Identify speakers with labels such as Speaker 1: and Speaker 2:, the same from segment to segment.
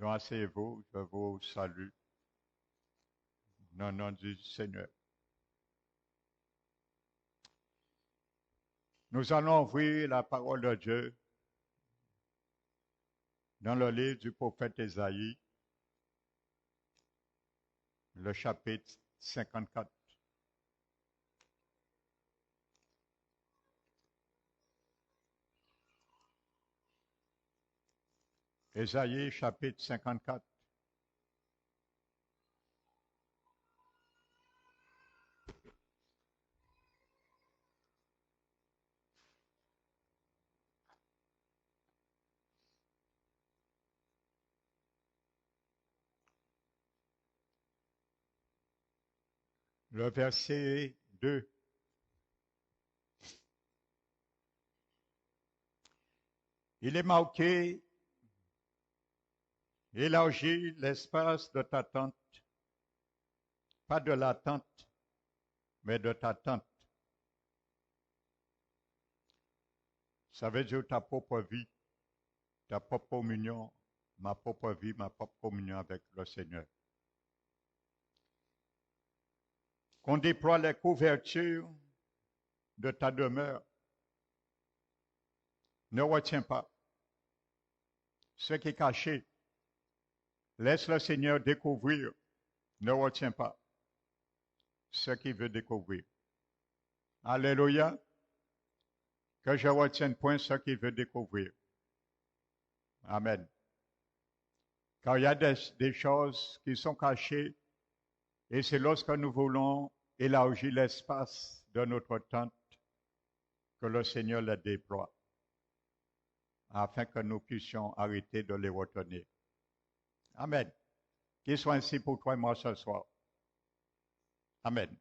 Speaker 1: Donc, asseyez-vous, je vous salue. Dans le nom du Seigneur. Nous allons ouvrir la parole de Dieu dans le livre du prophète Ésaïe, le chapitre 54. Ésaïe, chapitre 54. Le verset 2. Il est marqué, élargis l'espace de ta tente, pas de la tente, mais de ta tente. Ça veut dire ta propre vie, ta propre communion, ma propre vie, ma propre communion avec le Seigneur. Qu'on déploie les couvertures de ta demeure. Ne retiens pas ce qui est caché. Laisse le Seigneur découvrir. Ne retiens pas ce qu'il veut découvrir. Alléluia. Que je retienne point ce qu'il veut découvrir. Amen. Car il y a des choses qui sont cachées et c'est lorsque nous voulons élargir l'espace de notre tente que le Seigneur les déploie afin que nous puissions arrêter de les retenir. Amen. Qu'il soit ainsi pour toi et moi ce soir. Amen.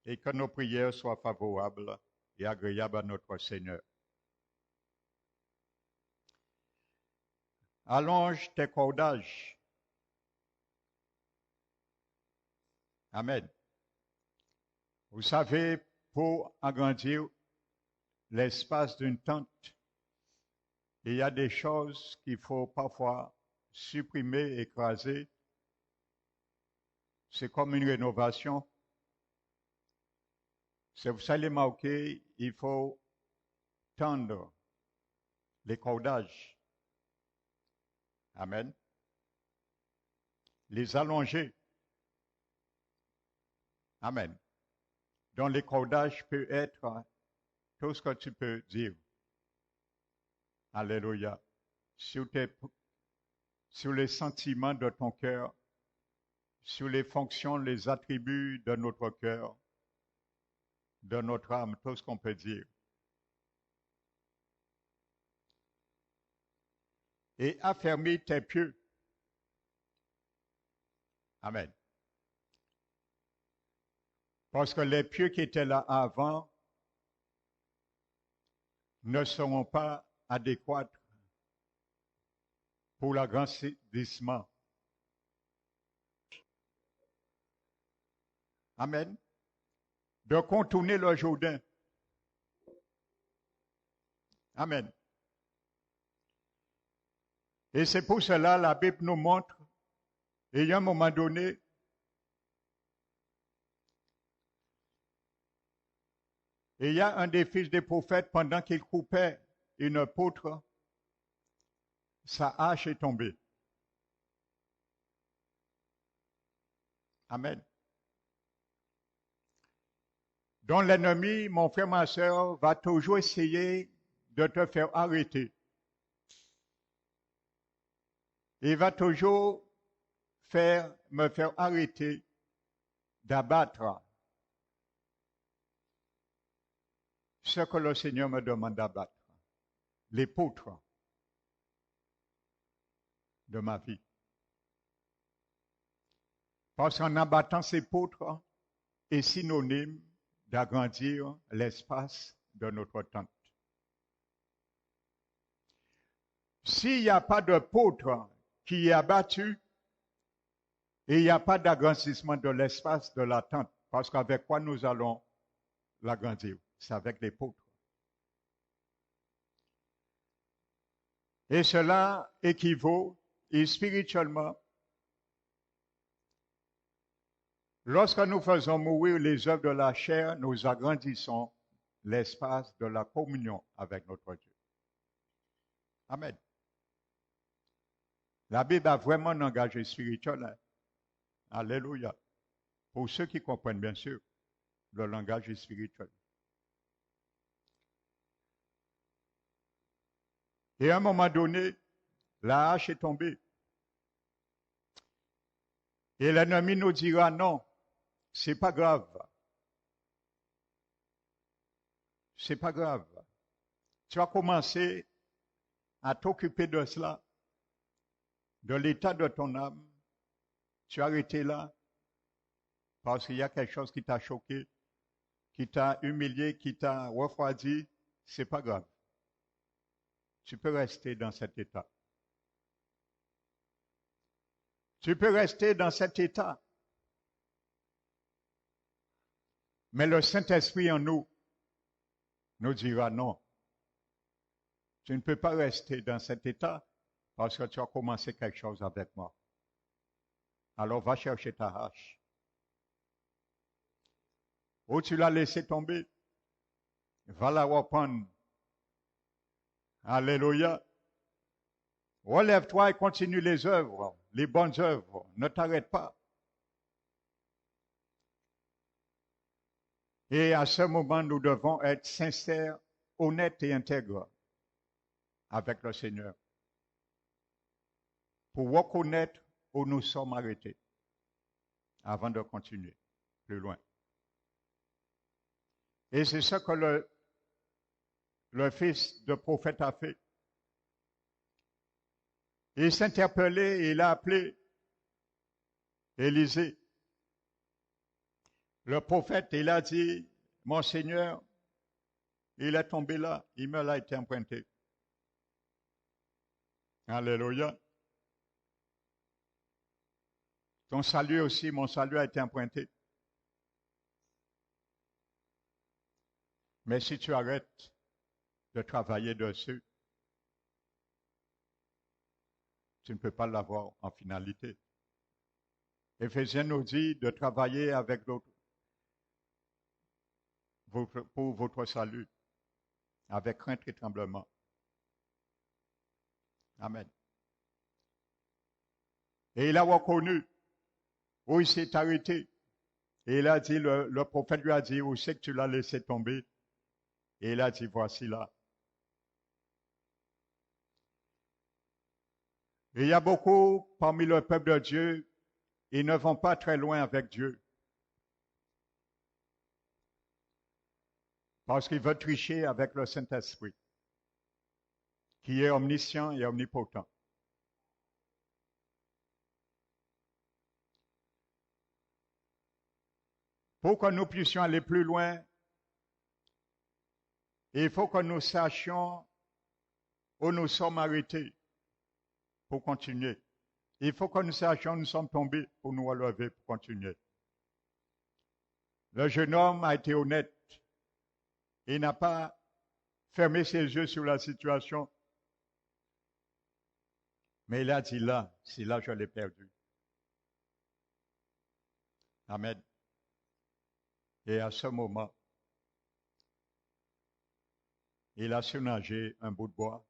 Speaker 1: Et que nos prières soient favorables et agréables à notre Seigneur. Allonge tes cordages. Amen. Vous savez, pour agrandir l'espace d'une tente, il y a des choses qu'il faut parfois supprimer, écraser. C'est comme une rénovation. Si vous allez marquer, il faut tendre les cordages. Amen. Les allonger. Amen. Donc les cordages peuvent être tout ce que tu peux dire. Alléluia. Sur les sentiments de ton cœur, sur les fonctions, les attributs de notre cœur, de notre âme, tout ce qu'on peut dire. Et affermis tes pieux. Amen. Parce que les pieux qui étaient là avant ne seront pas adéquats pour l'agrandissement. Amen. De contourner le Jourdain. Amen. Et c'est pour cela la Bible nous montre, et à un moment donné, il y a un des fils des prophètes, pendant qu'il coupait une poutre, sa hache est tombée. Amen. Donc l'ennemi, mon frère, ma soeur, va toujours essayer de te faire arrêter. Il va toujours me faire arrêter d'abattre ce que le Seigneur me demande d'abattre, les poutres de ma vie. Parce qu'en abattant ces poutres est synonyme d'agrandir l'espace de notre tente. S'il n'y a pas de poutre qui est abattu, et il n'y a pas d'agrandissement de l'espace de la tente, parce qu'avec quoi nous allons l'agrandir? C'est avec les poutres. Et cela équivaut, et spirituellement, lorsque nous faisons mourir les œuvres de la chair, nous agrandissons l'espace de la communion avec notre Dieu. Amen. La Bible a vraiment un langage spirituel. Hein? Alléluia. Pour ceux qui comprennent bien sûr le langage spirituel. Et à un moment donné, la hache est tombée. Et l'ennemi nous dira non, c'est pas grave. C'est pas grave. Tu vas commencer à t'occuper de cela, de l'état de ton âme. Tu as arrêté là parce qu'il y a quelque chose qui t'a choqué, qui t'a humilié, qui t'a refroidi. C'est pas grave. Tu peux rester dans cet état. Tu peux rester dans cet état. Mais le Saint-Esprit en nous dira non. Tu ne peux pas rester dans cet état parce que tu as commencé quelque chose avec moi. Alors va chercher ta hache. Ou tu l'as laissé tomber. Va la reprendre. Alléluia. Relève-toi et continue les œuvres, les bonnes œuvres. Ne t'arrête pas. Et à ce moment, nous devons être sincères, honnêtes et intègres avec le Seigneur pour reconnaître où nous sommes arrêtés avant de continuer plus loin. Et c'est ce que le fils de prophète a fait. Il s'est interpellé et il a appelé Élisée. Le prophète, il a dit, mon Seigneur, il est tombé là, il me l'a été emprunté. Alléluia. Ton salut aussi, mon salut a été emprunté. Mais si tu arrêtes de travailler dessus, tu ne peux pas l'avoir en finalité. Éphésiens nous dit de travailler avec l'autre pour votre salut, avec crainte et tremblement. Amen. Et il a reconnu où il s'est arrêté. Et il a dit, le prophète lui a dit, où c'est que tu l'as laissé tomber? Et il a dit, voici là. Et il y a beaucoup parmi le peuple de Dieu, ils ne vont pas très loin avec Dieu. Parce qu'ils veulent tricher avec le Saint-Esprit, qui est omniscient et omnipotent. Pour que nous puissions aller plus loin, il faut que nous sachions où nous sommes arrêtés pour continuer. Il faut que nous sachions où nous sommes tombés pour nous relever, pour continuer. Le jeune homme a été honnête. Il n'a pas fermé ses yeux sur la situation. Mais il a dit là, c'est là que je l'ai perdu. Amen. Et à ce moment, il a surnagé un bout de bois.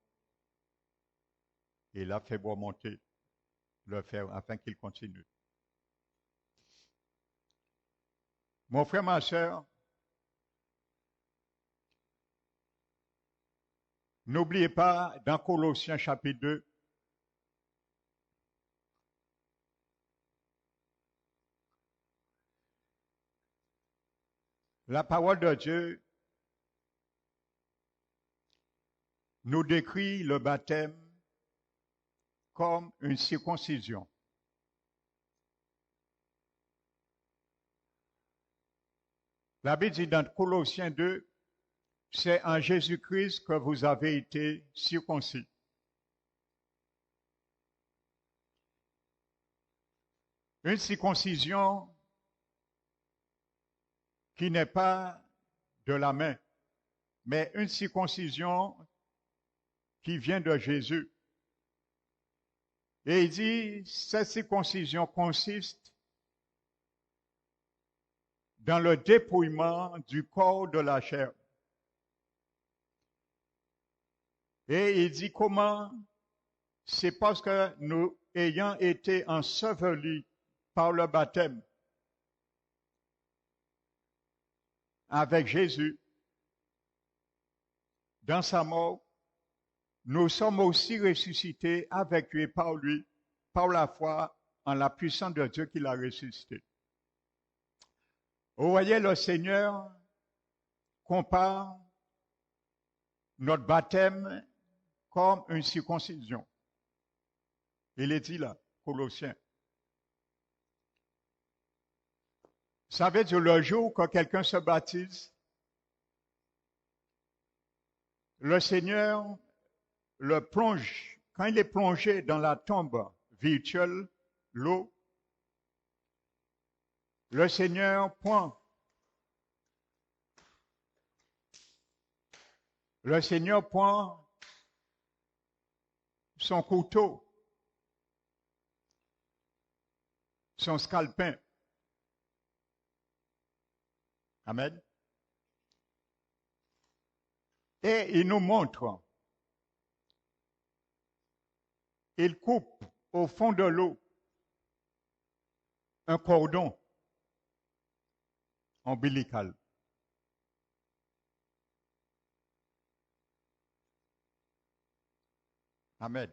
Speaker 1: Et il a fait remonter le fer afin qu'il continue. Mon frère, ma soeur, n'oubliez pas dans Colossiens chapitre 2, la parole de Dieu nous décrit le baptême comme une circoncision. La Bible dit dans Colossiens 2, c'est en Jésus-Christ que vous avez été circoncis. Une circoncision qui n'est pas de la main, mais une circoncision qui vient de Jésus. Et il dit, cette circoncision consiste dans le dépouillement du corps de la chair. Et il dit comment? C'est parce que nous ayant été ensevelis par le baptême avec Jésus dans sa mort, nous sommes aussi ressuscités avec lui, par la foi en la puissance de Dieu qui l'a ressuscité. Vous voyez, le Seigneur compare notre baptême comme une circoncision. Il est dit là, Colossiens. Ça veut dire le jour que quelqu'un se baptise, le Seigneur le plonge, quand il est plongé dans la tombe virtuelle, l'eau, le Seigneur prend son couteau, son scalpin. Amen. Et il nous montre, il coupe au fond de l'eau un cordon ombilical. Amen.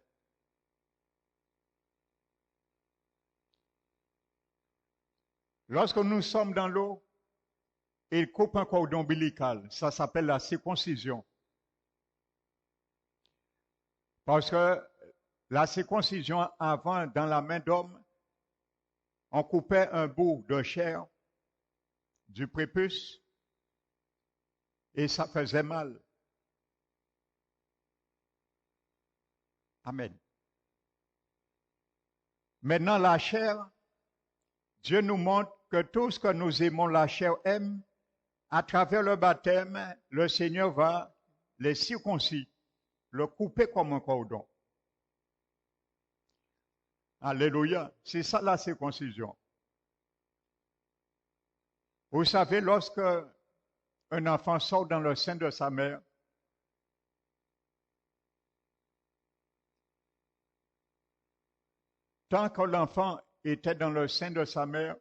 Speaker 1: Lorsque nous sommes dans l'eau, il coupe un cordon ombilical. Ça s'appelle la circoncision. Parce que la circoncision avant, dans la main d'homme, on coupait un bout de chair du prépuce et ça faisait mal. Amen. Maintenant, la chair, Dieu nous montre que tout ce que nous aimons, la chair aime, à travers le baptême, le Seigneur va les circoncis, le couper comme un cordon. Alléluia. C'est ça la circoncision. Vous savez, lorsque un enfant sort dans le sein de sa mère, tant que l'enfant était dans le sein de sa mère,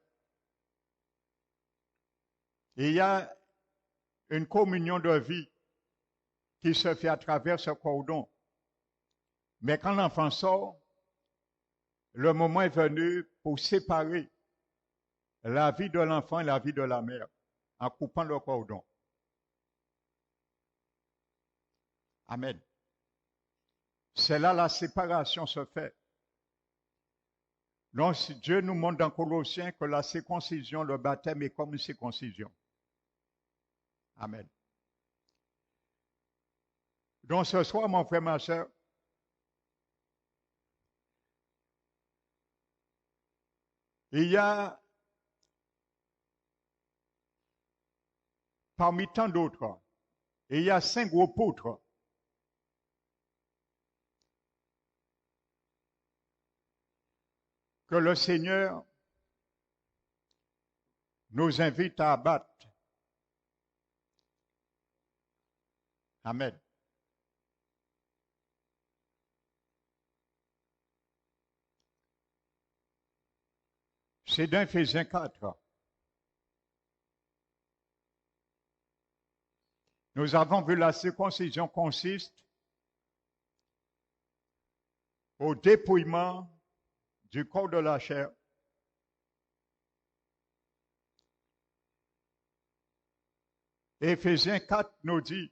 Speaker 1: il y a une communion de vie qui se fait à travers ce cordon. Mais quand l'enfant sort, le moment est venu pour séparer la vie de l'enfant et la vie de la mère en coupant le cordon. Amen. C'est là la séparation se fait. Donc, Dieu nous montre dans Colossiens que la circoncision, le baptême est comme une circoncision. Amen. Donc, ce soir, mon frère, ma soeur, il y a, parmi tant d'autres, il y a 5 gros poutres que le Seigneur nous invite à abattre. Amen. C'est dans Éphésiens 4. Nous avons vu la circoncision consiste au dépouillement du corps de la chair. Éphésiens 4 nous dit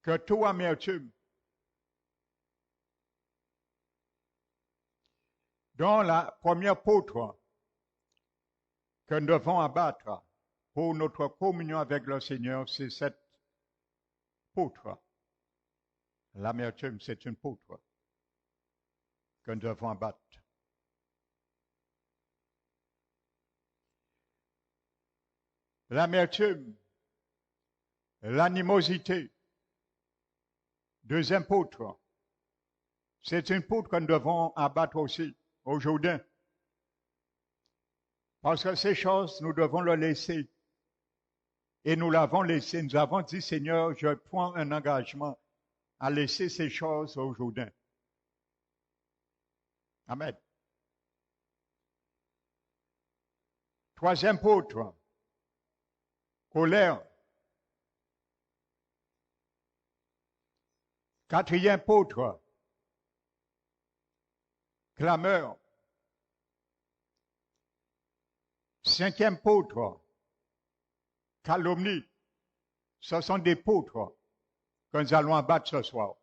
Speaker 1: que tout amertume, dont la première poutre que nous devons abattre pour notre communion avec le Seigneur, c'est cette poutre. L'amertume, c'est une poutre que nous devons abattre. L'amertume, L'animosité. Deuxième poutre. C'est une poutre que nous devons abattre aussi aujourd'hui. Parce que ces choses, nous devons le laisser. Et nous l'avons laissé. Nous avons dit, Seigneur, je prends un engagement à laisser ces choses aujourd'hui. Amen. Troisième poutre. Colère. Quatrième poutre. Clameur. Cinquième poutre. Calomnie. Ce sont des poutres que nous allons abattre ce soir.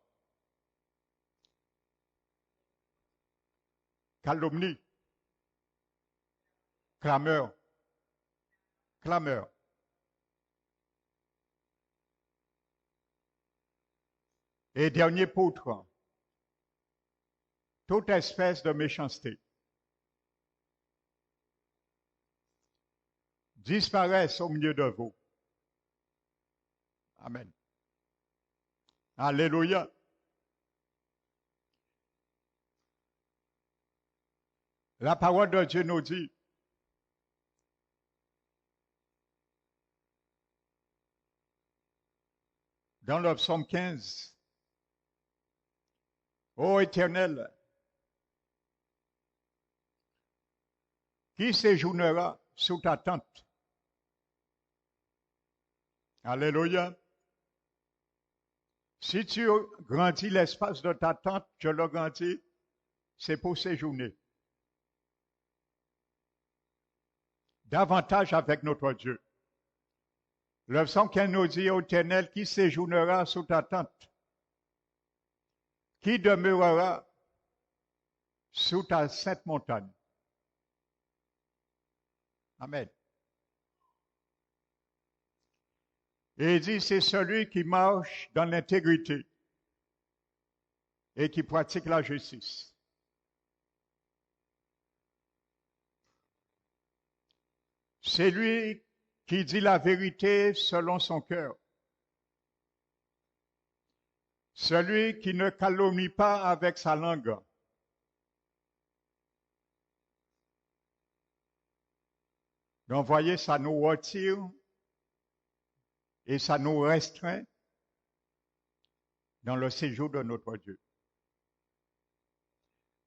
Speaker 1: Calomnie. Clameur. Clameur. Et dernier poutre. Toute espèce de méchanceté. Disparaissent au milieu de vous. Amen. Alléluia. La parole de Dieu nous dit, dans le psaume 15, ô Éternel, qui séjournera sous ta tente? Alléluia. Si tu grandis l'espace de ta tente, je le grandis, c'est pour séjourner. Davantage avec notre Dieu. Le psaume 15 nous dit, ô Éternel, qui séjournera sous ta tente? Qui demeurera sous ta sainte montagne? Amen. Et il dit, c'est celui qui marche dans l'intégrité et qui pratique la justice. C'est lui qui dit la vérité selon son cœur. Celui qui ne calomnie pas avec sa langue. Donc, voyez, ça nous retire et ça nous restreint dans le séjour de notre Dieu.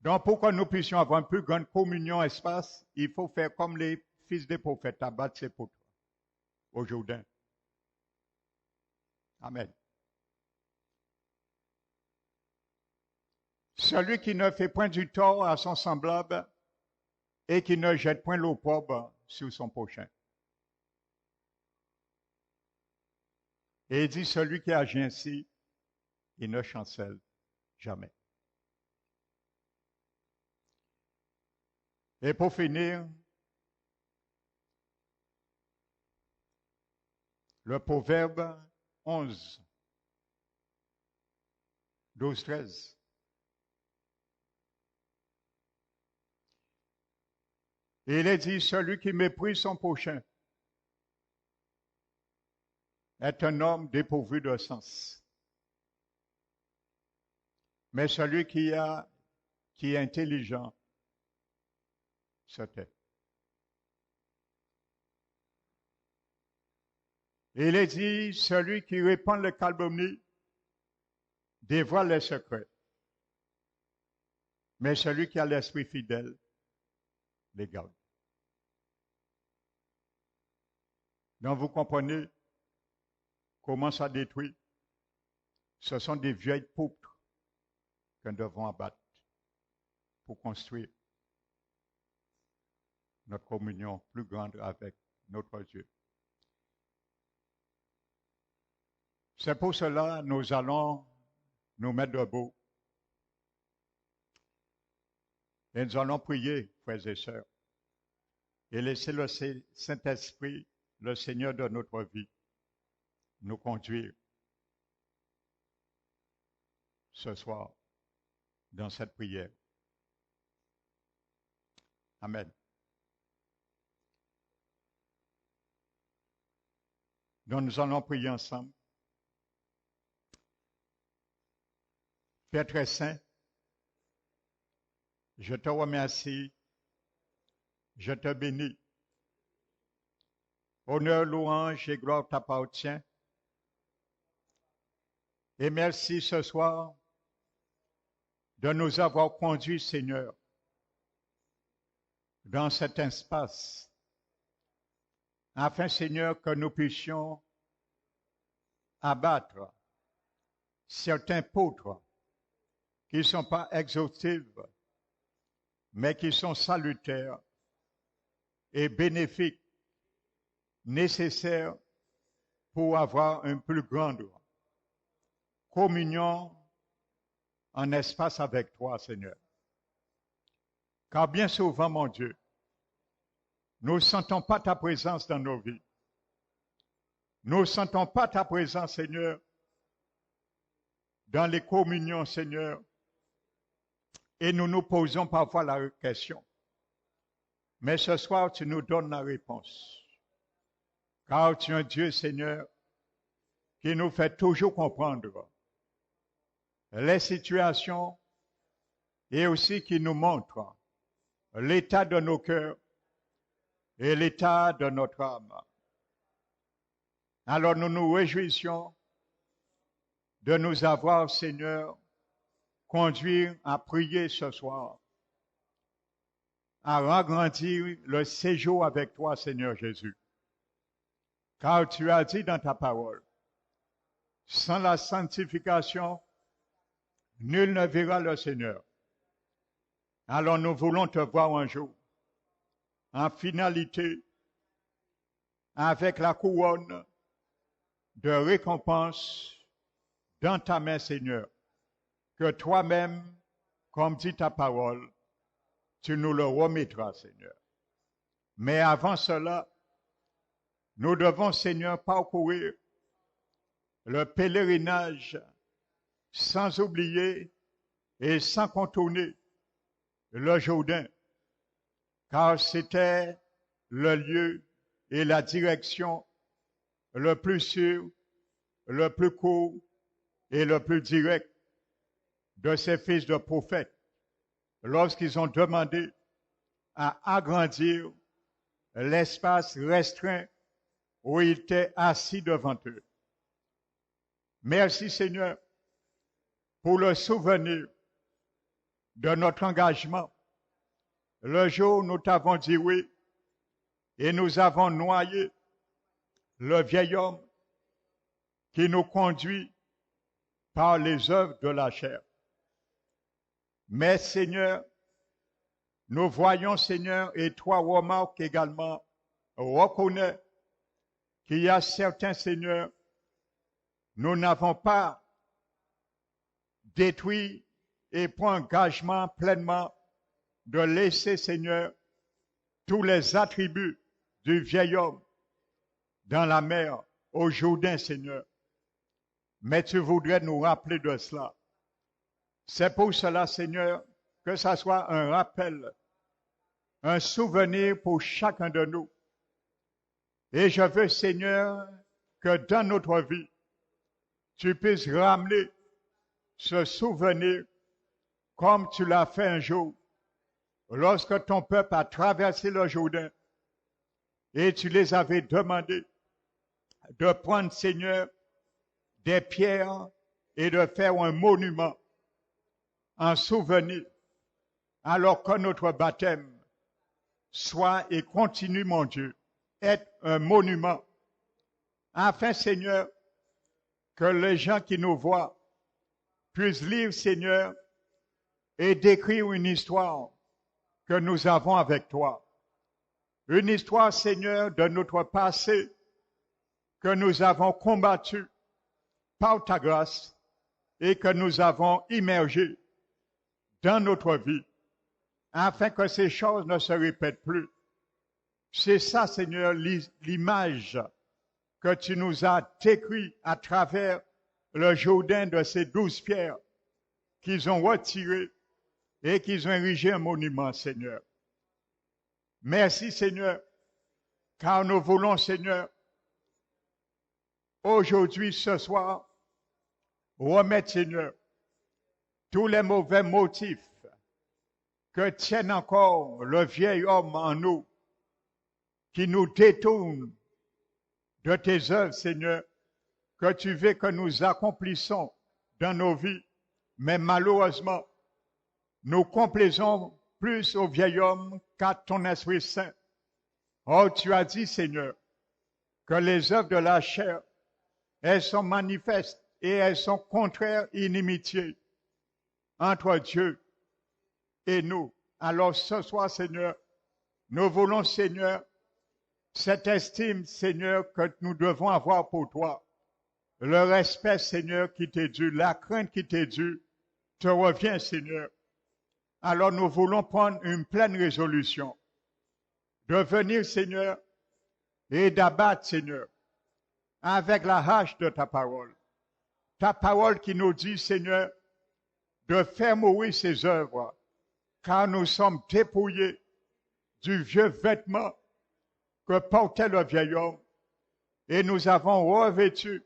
Speaker 1: Donc, pour que nous puissions avoir une plus grande communion espace, il faut faire comme les fils des prophètes, abattre ces poutres au Jourdain. Amen. Celui qui ne fait point du tort à son semblable et qui ne jette point l'opprobre sur son prochain. Et il dit, celui qui agit ainsi, il ne chancelle jamais. Et pour finir, le proverbe 11, 12, 13. Et il est dit, celui qui méprise son prochain est un homme dépourvu de sens. Mais celui qui est intelligent se tait. Et il est dit, celui qui répand le calomnie dévoile les secrets. Mais celui qui a l'esprit fidèle les garde. Donc vous comprenez comment ça détruit? Ce sont des vieilles poutres que nous devons abattre pour construire notre communion plus grande avec notre Dieu. C'est pour cela que nous allons nous mettre debout et nous allons prier, frères et sœurs, et laisser le Saint-Esprit, le Seigneur de notre vie, nous conduire ce soir dans cette prière. Amen. Donc nous allons prier ensemble. Père très saint, je te remercie, je te bénis. Honneur, louange et gloire t'appartient. Et merci ce soir de nous avoir conduits, Seigneur, dans cet espace, afin, Seigneur, que nous puissions abattre certains poutres qui ne sont pas exhaustives, mais qui sont salutaires et bénéfiques, nécessaires pour avoir une plus grande communion en espace avec toi, Seigneur. Car bien souvent, mon Dieu, nous ne sentons pas ta présence dans nos vies. Nous ne sentons pas ta présence, Seigneur, dans les communions, Seigneur. Et nous nous posons parfois la question. Mais ce soir, tu nous donnes la réponse. Car tu es un Dieu, Seigneur, qui nous fait toujours comprendre les situations et aussi qui nous montre l'état de nos cœurs et l'état de notre âme. Alors nous nous réjouissons de nous avoir, Seigneur, conduit à prier ce soir, à agrandir le séjour avec toi, Seigneur Jésus. Car tu as dit dans ta parole, sans la sanctification, nul ne verra le Seigneur. Alors nous voulons te voir un jour, en finalité, avec la couronne de récompense dans ta main, Seigneur, que toi-même, comme dit ta parole, tu nous le remettras, Seigneur. Mais avant cela, nous devons, Seigneur, parcourir le pèlerinage sans oublier et sans contourner le Jourdain, car c'était le lieu et la direction le plus sûr, le plus court et le plus direct de ces fils de prophètes lorsqu'ils ont demandé à agrandir l'espace restreint où ils étaient assis devant eux. Merci Seigneur pour le souvenir de notre engagement. Le jour où nous t'avons dit oui et nous avons noyé le vieil homme qui nous conduit par les œuvres de la chair. Mais Seigneur, nous voyons Seigneur, et toi remarques également, reconnais qu'il y a certains Seigneur, nous n'avons pas détruit et pris engagement pleinement de laisser Seigneur tous les attributs du vieil homme dans la mer au Jourdain, Seigneur. Mais tu voudrais nous rappeler de cela. C'est pour cela, Seigneur, que ça soit un rappel, un souvenir pour chacun de nous. Et je veux, Seigneur, que dans notre vie, tu puisses ramener ce souvenir comme tu l'as fait un jour, lorsque ton peuple a traversé le Jourdain et tu les avais demandé de prendre, Seigneur, des pierres et de faire un monument en souvenir, alors que notre baptême soit et continue, mon Dieu, être un monument, afin, Seigneur, que les gens qui nous voient puissent lire, Seigneur, et décrire une histoire que nous avons avec toi. Une histoire, Seigneur, de notre passé que nous avons combattu par ta grâce et que nous avons immergé dans notre vie, afin que ces choses ne se répètent plus. C'est ça, Seigneur, l'image que tu nous as décrit à travers le Jourdain de ces 12 pierres qu'ils ont retirées et qu'ils ont érigé un monument, Seigneur. Merci, Seigneur, car nous voulons, Seigneur, aujourd'hui, ce soir, remettre, Seigneur, tous les mauvais motifs que tiennent encore le vieil homme en nous, qui nous détourne de tes œuvres, Seigneur, que tu veux que nous accomplissons dans nos vies. Mais malheureusement, nous complaisons plus au vieil homme qu'à ton Esprit Saint. Oh, tu as dit, Seigneur, que les œuvres de la chair, elles sont manifestes et elles sont contraires inimitié entre Dieu et nous. Alors ce soir, Seigneur, nous voulons, Seigneur, cette estime, Seigneur, que nous devons avoir pour toi. Le respect, Seigneur, qui t'est dû, la crainte qui t'est due, te revient, Seigneur. Alors nous voulons prendre une pleine résolution de venir, Seigneur, et d'abattre, Seigneur, avec la hache de ta parole. Ta parole qui nous dit, Seigneur, de faire mourir ces œuvres, car nous sommes dépouillés du vieux vêtement que portait le vieil homme, et nous avons revêtu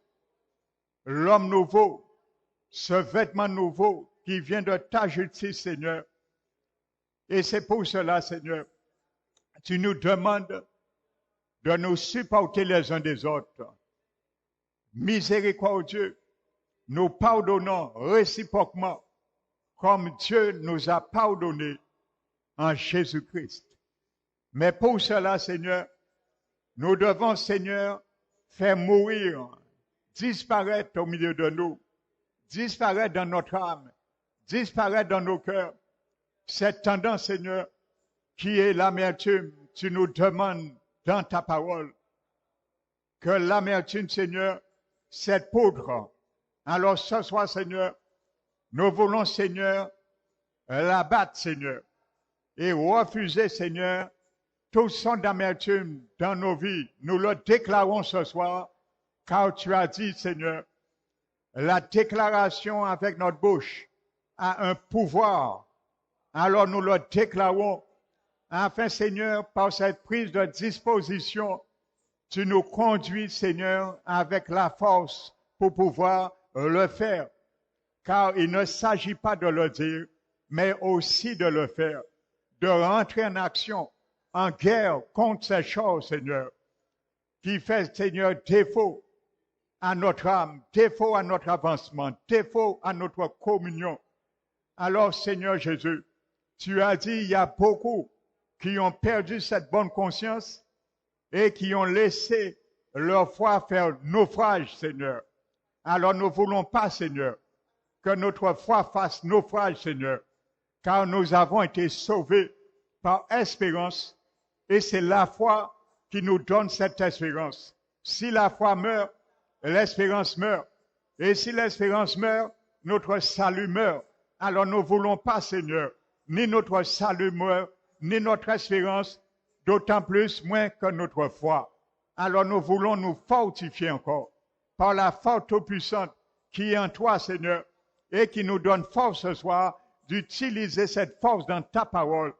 Speaker 1: l'homme nouveau, ce vêtement nouveau qui vient de ta justice, Seigneur. Et c'est pour cela, Seigneur, tu nous demandes de nous supporter les uns des autres. Miséricordieux, nous pardonnons réciproquement comme Dieu nous a pardonné en Jésus-Christ. Mais pour cela, Seigneur, nous devons, Seigneur, faire mourir, disparaître au milieu de nous, disparaître dans notre âme, disparaître dans nos cœurs. Cette tendance, Seigneur, qui est l'amertume, tu nous demandes dans ta parole que l'amertume, Seigneur, cette poudre. Alors ce soir, Seigneur, nous voulons, Seigneur, l'abattre, Seigneur, et refuser, Seigneur, tout son d'amertume dans nos vies. Nous le déclarons ce soir, car tu as dit, Seigneur, la déclaration avec notre bouche a un pouvoir. Alors nous le déclarons, afin, Seigneur, par cette prise de disposition, tu nous conduis, Seigneur, avec la force pour pouvoir le faire. Car il ne s'agit pas de le dire, mais aussi de le faire, de rentrer en action, en guerre contre ces choses, Seigneur, qui fait, Seigneur, défaut à notre âme, défaut à notre avancement, défaut à notre communion. Alors, Seigneur Jésus, tu as dit, il y a beaucoup qui ont perdu cette bonne conscience et qui ont laissé leur foi faire naufrage, Seigneur. Alors, nous ne voulons pas, Seigneur, que notre foi fasse naufrage, Seigneur, car nous avons été sauvés par espérance et c'est la foi qui nous donne cette espérance. Si la foi meurt, l'espérance meurt. Et si l'espérance meurt, notre salut meurt. Alors nous ne voulons pas, Seigneur, ni notre salut meurt, ni notre espérance, d'autant plus moins que notre foi. Alors nous voulons nous fortifier encore par la force tout-puissante qui est en toi, Seigneur, et qui nous donne force ce soir d'utiliser cette force dans ta parole,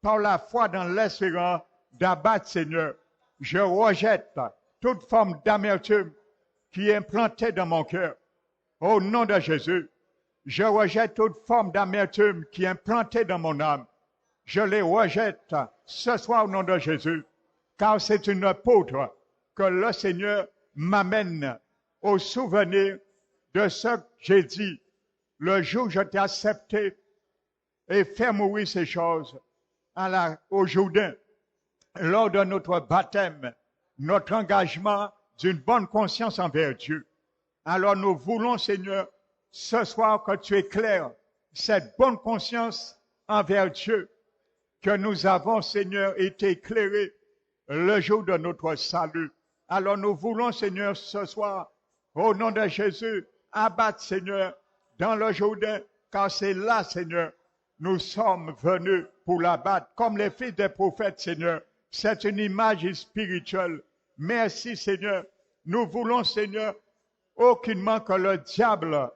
Speaker 1: par la foi dans l'espérance d'abattre, Seigneur. Je rejette toute forme d'amertume qui est implantée dans mon cœur. Au nom de Jésus, je rejette toute forme d'amertume qui est implantée dans mon âme. Je les rejette ce soir au nom de Jésus, car c'est une poudre que le Seigneur m'amène au souvenir de ce que j'ai dit le jour où je t'ai accepté et fait mourir ces choses au Jourdain, lors de notre baptême, notre engagement d'une bonne conscience envers Dieu. Alors nous voulons, Seigneur, ce soir que tu éclaires cette bonne conscience envers Dieu, que nous avons, Seigneur, été éclairés le jour de notre salut. Alors nous voulons, Seigneur, ce soir, au nom de Jésus, abattre, Seigneur, dans le Jourdain, car c'est là, Seigneur, nous sommes venus pour l'abattre, comme les fils des prophètes, Seigneur. C'est une image spirituelle. Merci, Seigneur. Nous voulons, Seigneur, aucunement que le diable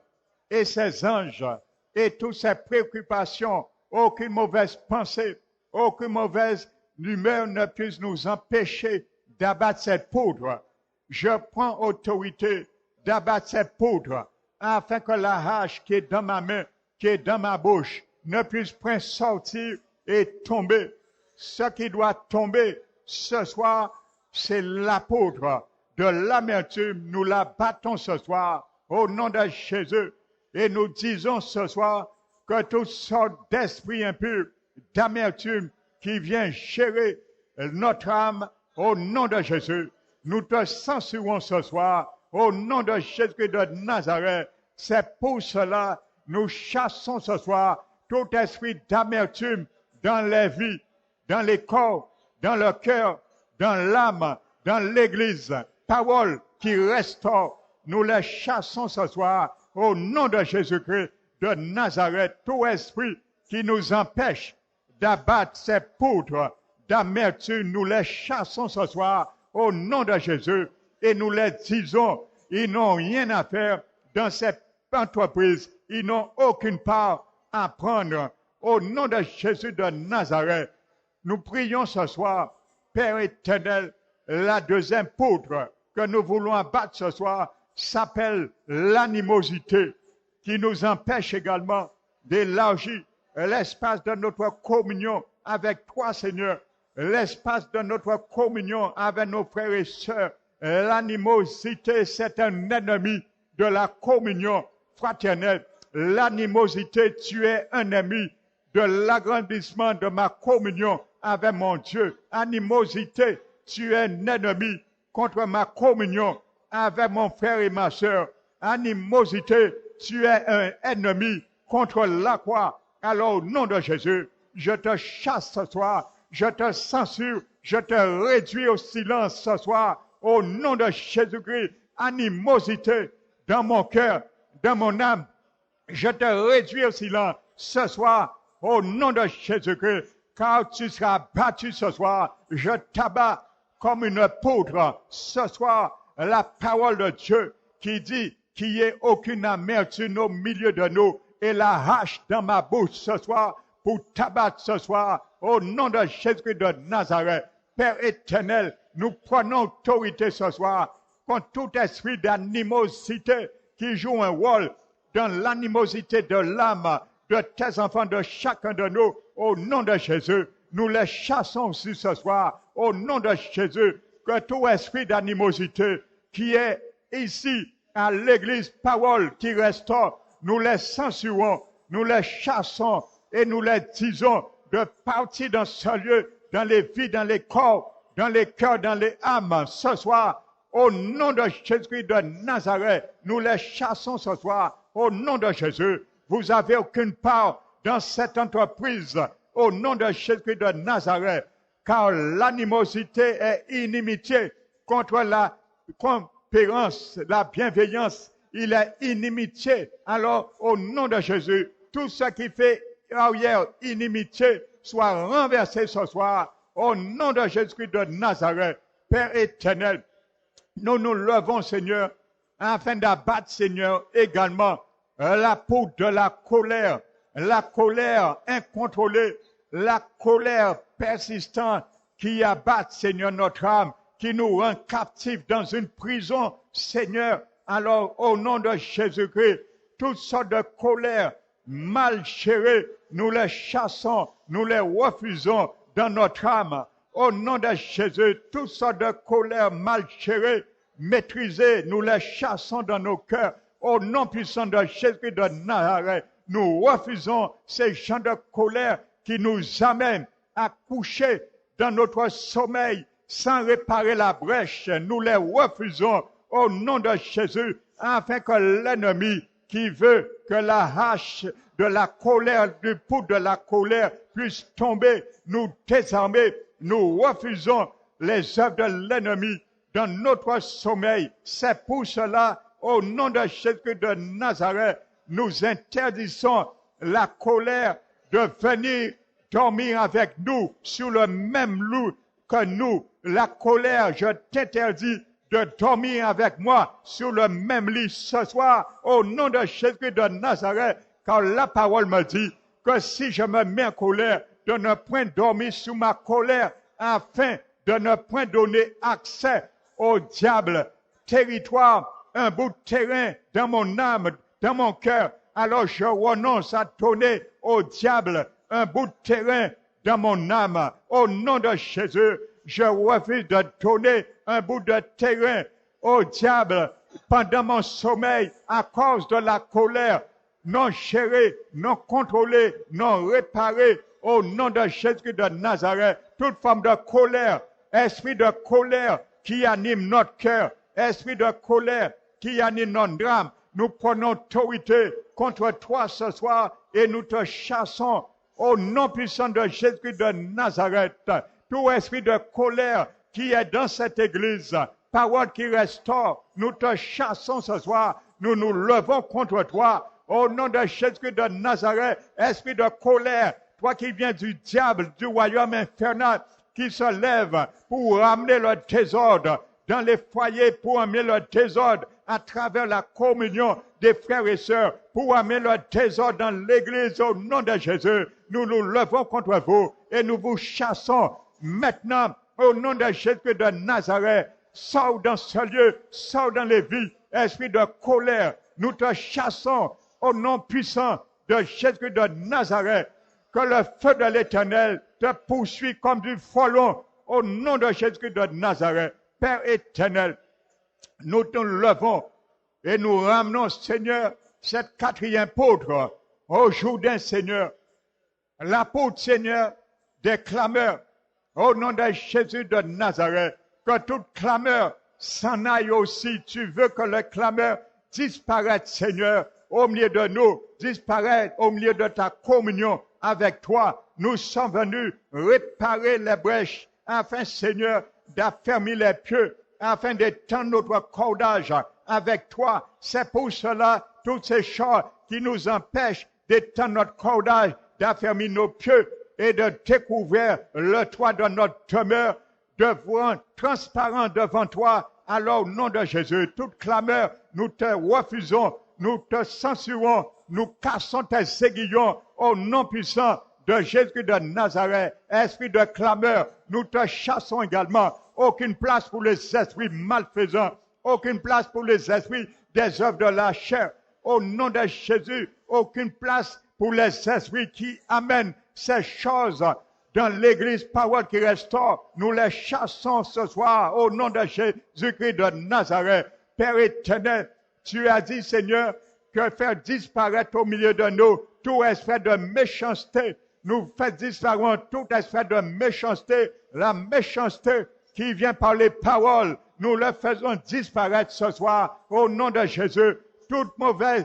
Speaker 1: et ses anges et toutes ses préoccupations, aucune mauvaise pensée, aucune mauvaise humeur ne puisse nous empêcher d'abattre cette poudre. Je prends autorité d'abattre cette poudre afin que la hache qui est dans ma main qui est dans ma bouche ne puisse point sortir et tomber. Ce qui doit tomber ce soir, c'est l'apôtre de l'amertume. Nous la battons ce soir au nom de Jésus. Et nous disons ce soir que toutes sortes d'esprits impurs, d'amertume qui viennent gérer notre âme, au nom de Jésus, nous te censurons ce soir au nom de Jésus de Nazareth. C'est pour cela nous chassons ce soir tout esprit d'amertume dans les vies, dans les corps, dans le cœur, dans l'âme, dans l'église. Parole qui restaure, nous les chassons ce soir au nom de Jésus-Christ de Nazareth. Tout esprit qui nous empêche d'abattre ces poutres d'amertume, nous les chassons ce soir au nom de Jésus et nous les disons, ils n'ont rien à faire dans cette entreprise, ils n'ont aucune part à prendre au nom de Jésus de Nazareth. Nous prions ce soir, Père éternel, la deuxième poutre que nous voulons abattre ce soir s'appelle l'animosité qui nous empêche également d'élargir l'espace de notre communion avec toi, Seigneur, l'espace de notre communion avec nos frères et sœurs. L'animosité, c'est un ennemi de la communion fraternelle. L'animosité, tu es un ennemi de l'agrandissement de ma communion avec mon Dieu. Animosité, tu es un ennemi contre ma communion avec mon frère et ma sœur. Animosité, tu es un ennemi contre la croix. Alors, au nom de Jésus, je te chasse ce soir, je te censure, je te réduis au silence ce soir, au nom de Jésus-Christ. Animosité dans mon cœur, dans mon âme, je te réduis au silence ce soir, au nom de Jésus-Christ, car tu seras battu ce soir. Je t'abats comme une poudre ce soir. La parole de Dieu qui dit qu'il n'y ait aucune amertume au milieu de nous et la hache dans ma bouche ce soir pour t'abattre ce soir au nom de Jésus de Nazareth. Père éternel, nous prenons autorité ce soir contre tout esprit d'animosité qui joue un rôle dans l'animosité de l'âme de tes enfants, de chacun de nous. Au nom de Jésus, nous les chassons aussi ce soir. Au nom de Jésus, que tout esprit d'animosité qui est ici à l'église parole qui restaure, nous les censurons, nous les chassons et nous les disons de partir dans ce lieu, dans les vies, dans les corps, dans les cœurs, dans les âmes. Ce soir, au nom de Jésus de Nazareth, nous les chassons ce soir. Au nom de Jésus, vous n'avez aucune part dans cette entreprise. Au nom de Jésus de Nazareth, car l'animosité est inimitié contre la compérence, la bienveillance. Il est inimitié. Alors, au nom de Jésus, tout ce qui fait arrière inimitié soit renversé ce soir. Au nom de Jésus de Nazareth, Père éternel, nous nous levons, Seigneur, afin d'abattre, Seigneur, également la poudre de la colère incontrôlée, la colère persistante qui abat, Seigneur, notre âme, qui nous rend captifs dans une prison, Seigneur. Alors, au nom de Jésus-Christ, toutes sortes de colères mal gérées, nous les chassons, nous les refusons dans notre âme. Au nom de Jésus, toutes sortes de colères mal gérées, maîtrisées, nous les chassons dans nos cœurs. Au nom puissant de Jésus de Nazareth, nous refusons ces gens de colère qui nous amènent à coucher dans notre sommeil sans réparer la brèche. Nous les refusons au nom de Jésus, afin que l'ennemi qui veut que la hache de la colère, du pouls de la colère puisse tomber, nous désarmer. Nous refusons les œuvres de l'ennemi dans notre sommeil. C'est pour cela, au nom de Jésus de Nazareth, nous interdisons la colère de venir dormir avec nous sur le même lit que nous. La colère, je t'interdis de dormir avec moi sur le même lit ce soir, au nom de Jésus de Nazareth, car la parole me dit que si je me mets en colère, de ne point dormir sous ma colère, afin de ne point donner accès au diable, territoire, un bout de terrain dans mon âme, dans mon cœur, Alors je renonce à donner au diable un bout de terrain dans mon âme. Au nom de Jésus, je refuse de donner un bout de terrain au diable pendant mon sommeil à cause de la colère non gérée, non contrôlée, non réparée. Au nom de Jésus de Nazareth, toute forme de colère, esprit de colère qui anime notre cœur, esprit de colère qui anime notre âme, nous prenons autorité contre toi ce soir et nous te chassons au nom puissant de Jésus de Nazareth. Tout esprit de colère qui est dans cette église, parole qui restaure, nous te chassons ce soir, nous nous levons contre toi au nom de Jésus de Nazareth, esprit de colère, toi qui viens du diable, du royaume infernal, qui se lève pour ramener le désordre dans les foyers, pour amener le désordre à travers la communion des frères et sœurs, pour amener le désordre dans l'église au nom de Jésus. Nous nous levons contre vous et nous vous chassons maintenant au nom de Jésus de Nazareth. Sors dans ce lieu, sors dans les vies, esprit de colère. Nous te chassons au nom puissant de Jésus de Nazareth. Que le feu de l'Éternel te poursuit comme du frelon au nom de Jésus de Nazareth. Père éternel, nous nous levons et nous ramenons, Seigneur, cette quatrième apôtre au Jourdain, Seigneur. L'apôtre, Seigneur, des clameurs au nom de Jésus de Nazareth. Que toute clameur s'en aille aussi. Tu veux que le clameur disparaisse, Seigneur, au milieu de nous, disparaisse au milieu de ta communion avec toi. Nous sommes venus réparer les brèches afin, Seigneur, d'affermir les pieux, afin d'étendre notre cordage avec toi. C'est pour cela, toutes ces choses qui nous empêchent d'étendre notre cordage, d'affermir nos pieux et de découvrir le toit de notre demeure, de voir transparent devant toi. Alors, au nom de Jésus, toute clameur, nous te refusons, nous te censurons, nous cassons tes aiguillons au nom puissant de Jésus de Nazareth. Esprit de clameur, nous te chassons également. Aucune place pour les esprits malfaisants, aucune place pour les esprits des œuvres de la chair. Au nom de Jésus, aucune place pour les esprits qui amènent ces choses dans l'église, parole qui restaure. Nous les chassons ce soir au nom de Jésus-Christ de Nazareth. Père éternel, tu as dit, Seigneur, que faire disparaître au milieu de nous tout esprit de méchanceté. Nous faisons disparaître tout esprit de méchanceté, la méchanceté qui vient par les paroles. Nous le faisons disparaître ce soir au nom de Jésus. Toute mauvaise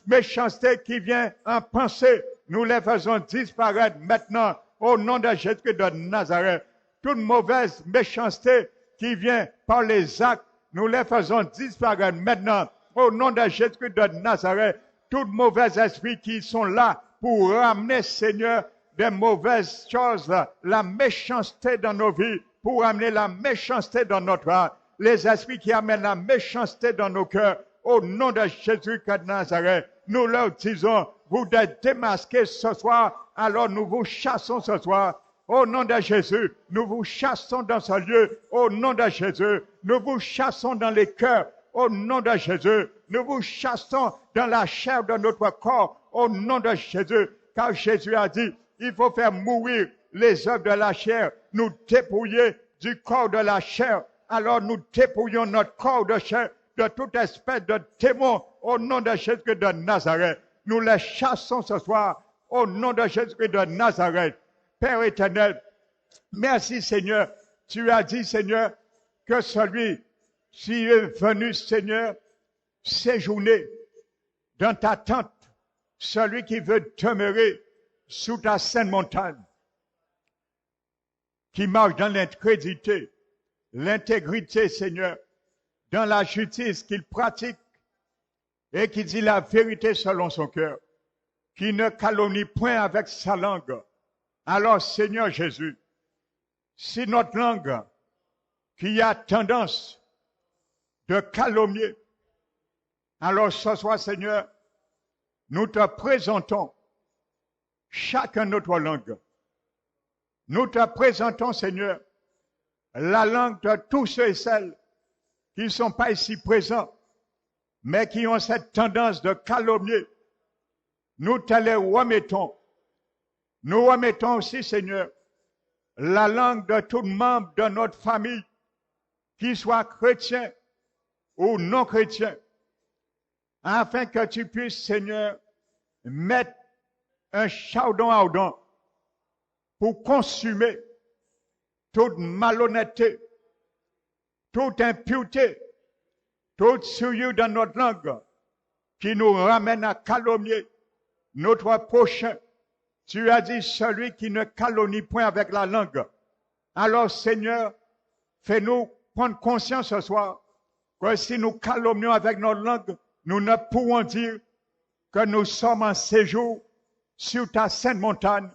Speaker 1: méchanceté qui vient en pensée, nous les faisons disparaître maintenant au nom de Jésus de Nazareth. Toute mauvaise méchanceté qui vient par les actes, nous les faisons disparaître maintenant au nom de Jésus de Nazareth. Tout mauvais esprit qui sont là pour ramener, Seigneur, des mauvaises choses, la méchanceté dans nos vies, pour amener la méchanceté dans notre âme. Les esprits qui amènent la méchanceté dans nos cœurs, au nom de Jésus de Nazareth, nous leur disons, vous êtes démasqués ce soir, alors nous vous chassons ce soir. Au nom de Jésus, nous vous chassons dans ce lieu. Au nom de Jésus, nous vous chassons dans les cœurs. Au nom de Jésus, nous vous chassons dans la chair de notre corps. Au nom de Jésus, car Jésus a dit, il faut faire mourir les œuvres de la chair, nous dépouiller du corps de la chair. Alors nous dépouillons notre corps de chair de toute espèce de démon au nom de Jésus de Nazareth. Nous les chassons ce soir au nom de Jésus de Nazareth. Père éternel, merci Seigneur. Tu as dit Seigneur que celui qui est venu Seigneur séjourner dans ta tente, celui qui veut demeurer sous ta sainte montagne, qui marche dans l'intégrité, Seigneur, dans la justice qu'il pratique et qui dit la vérité selon son cœur, qui ne calomnie point avec sa langue. Alors, Seigneur Jésus, si notre langue qui a tendance de calomnier, alors ce soir, Seigneur, nous te présentons chacun notre langue. Nous te présentons, Seigneur, la langue de tous ceux et celles qui ne sont pas ici présents, mais qui ont cette tendance de calomnier, nous te les remettons. Nous remettons aussi, Seigneur, la langue de tout membre de notre famille, qu'il soit chrétien ou non chrétien, afin que tu puisses, Seigneur, mettre un chardon ardent pour consumer toute malhonnêteté, toute impureté, toute souillure dans notre langue qui nous ramène à calomnier notre prochain. Tu as dit celui qui ne calomnie point avec la langue. Alors, Seigneur, fais-nous prendre conscience ce soir que si nous calomnions avec notre langue, nous ne pourrons dire que nous sommes en séjour sur ta sainte montagne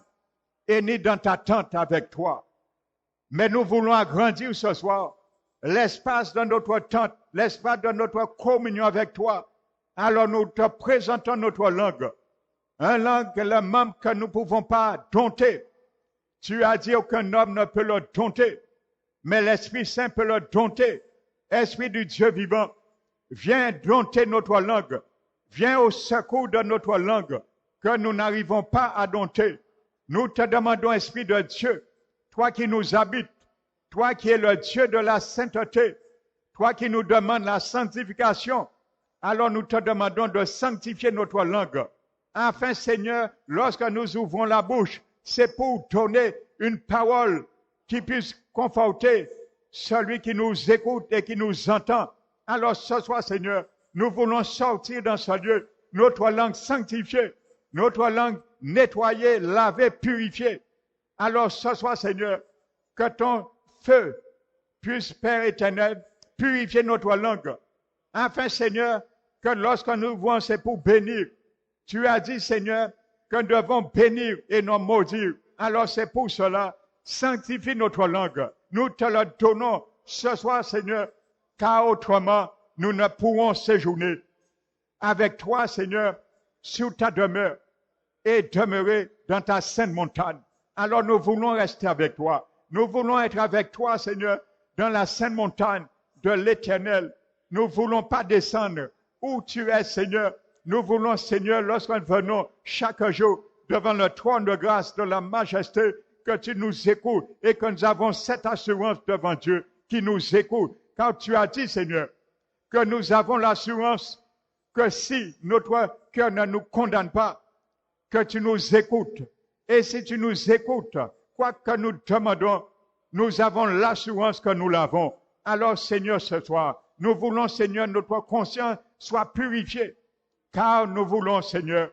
Speaker 1: et ni dans ta tente avec toi. Mais nous voulons agrandir ce soir l'espace de notre tente, l'espace de notre communion avec toi. Alors nous te présentons notre langue. Une langue, le même que nous ne pouvons pas dompter. Tu as dit qu'aucun homme ne peut le dompter, mais l'Esprit Saint peut le dompter. Esprit du Dieu vivant, viens dompter notre langue. Viens au secours de notre langue que nous n'arrivons pas à dompter. Nous te demandons, Esprit de Dieu, toi qui nous habites, toi qui es le Dieu de la sainteté, toi qui nous demandes la sanctification, alors nous te demandons de sanctifier notre langue. Enfin, Seigneur, lorsque nous ouvrons la bouche, c'est pour donner une parole qui puisse conforter celui qui nous écoute et qui nous entend. Alors ce soir, Seigneur, nous voulons sortir dans ce lieu, notre langue sanctifiée, notre langue nettoyée, lavée, purifiée. Alors ce soir, Seigneur, que ton feu puisse, Père éternel, purifier notre langue. Enfin, Seigneur, que lorsque nous voyons, c'est pour bénir. Tu as dit, Seigneur, que nous devons bénir et non maudire. Alors c'est pour cela, sanctifie notre langue. Nous te le donnons ce soir, Seigneur, car autrement, nous ne pourrons séjourner avec toi, Seigneur, sur ta demeure et demeurer dans ta sainte montagne. Alors nous voulons rester avec toi. Nous voulons être avec toi, Seigneur, dans la sainte montagne de l'Éternel. Nous ne voulons pas descendre où tu es, Seigneur. Nous voulons, Seigneur, lorsque nous venons chaque jour devant le trône de grâce de la majesté, que tu nous écoutes et que nous avons cette assurance devant Dieu qui nous écoute. Quand tu as dit, Seigneur, que nous avons l'assurance que si notre cœur ne nous condamne pas, que tu nous écoutes. Et si tu nous écoutes, quoi que nous demandons, nous avons l'assurance que nous l'avons. Alors, Seigneur, ce soir, nous voulons, Seigneur, notre conscience soit purifiée. Car nous voulons, Seigneur,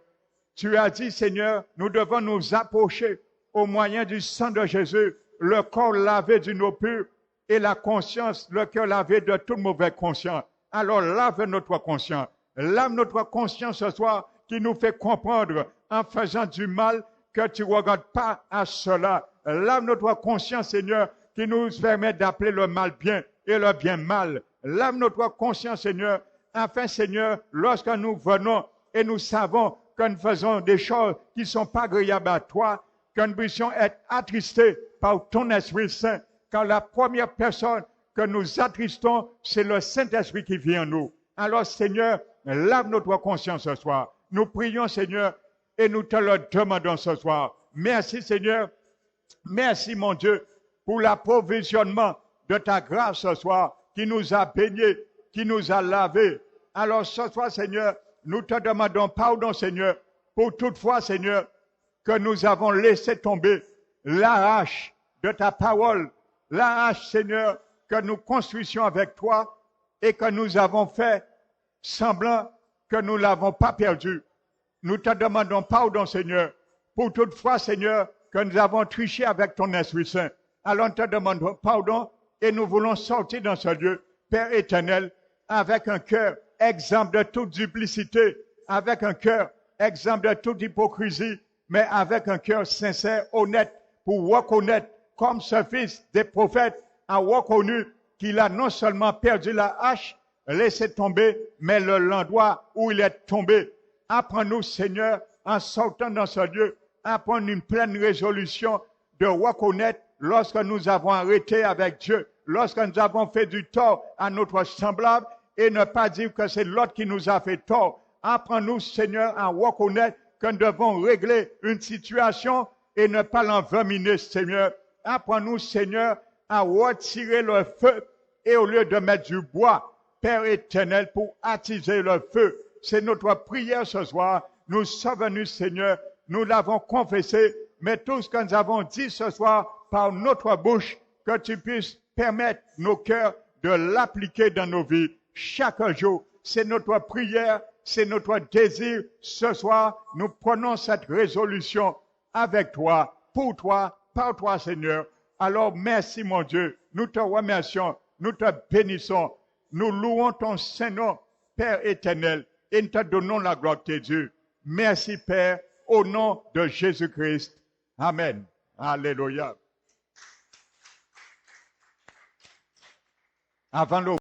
Speaker 1: tu as dit, Seigneur, nous devons nous approcher au moyen du sang de Jésus, le corps lavé d'une eau pure et la conscience, le cœur lavé de toute mauvaise conscience. Alors lave notre conscience. Lave notre conscience ce soir qui nous fait comprendre en faisant du mal que tu ne regardes pas à cela. Lave notre conscience, Seigneur, qui nous permet d'appeler le mal bien et le bien mal. Lave notre conscience, Seigneur, afin, Seigneur, lorsque nous venons et nous savons que nous faisons des choses qui ne sont pas agréables à toi, que nous puissions être attristés par ton Esprit Saint, car la première personne que nous attristons, c'est le Saint-Esprit qui vient en nous. Alors, Seigneur, lave notre conscience ce soir. Nous prions, Seigneur, et nous te le demandons ce soir. Merci, Seigneur. Merci, mon Dieu, pour l'approvisionnement de ta grâce ce soir, qui nous a baignés, qui nous a lavés. Alors, ce soir, Seigneur, nous te demandons pardon, Seigneur, pour toutefois, Seigneur, que nous avons laissé tomber la hache de ta parole, la hache, Seigneur, que nous construisions avec toi et que nous avons fait semblant que nous ne l'avons pas perdu. Nous te demandons pardon, Seigneur, pour toutefois, Seigneur, que nous avons triché avec ton Esprit Saint. Alors, nous te demandons pardon et nous voulons sortir dans ce lieu, Père éternel, avec un cœur exempt de toute duplicité, avec un cœur exempt de toute hypocrisie, mais avec un cœur sincère, honnête, pour reconnaître, comme ce fils des prophètes a reconnu qu'il a non seulement perdu la hache, laissé tomber, mais l'endroit où il est tombé. Apprends-nous, Seigneur, en sortant dans ce lieu, à prendre une pleine résolution de reconnaître lorsque nous avons arrêté avec Dieu, lorsque nous avons fait du tort à notre semblable, et ne pas dire que c'est l'autre qui nous a fait tort. Apprends-nous, Seigneur, à reconnaître que nous devons régler une situation et ne pas l'envenimer, Seigneur. Apprends-nous, Seigneur, à retirer le feu et au lieu de mettre du bois, Père éternel, pour attiser le feu. C'est notre prière ce soir. Nous sommes venus, Seigneur, nous l'avons confessé, mais tout ce que nous avons dit ce soir par notre bouche, que tu puisses permettre nos cœurs de l'appliquer dans nos vies chaque jour. C'est notre prière, c'est notre désir. Ce soir, nous prenons cette résolution avec toi, pour toi, par toi, Seigneur. Alors, merci, mon Dieu. Nous te remercions, nous te bénissons. Nous louons ton Saint-Nom, Père éternel, et nous te donnons la gloire de Dieu. Merci, Père, au nom de Jésus-Christ. Amen. Alléluia. Avant le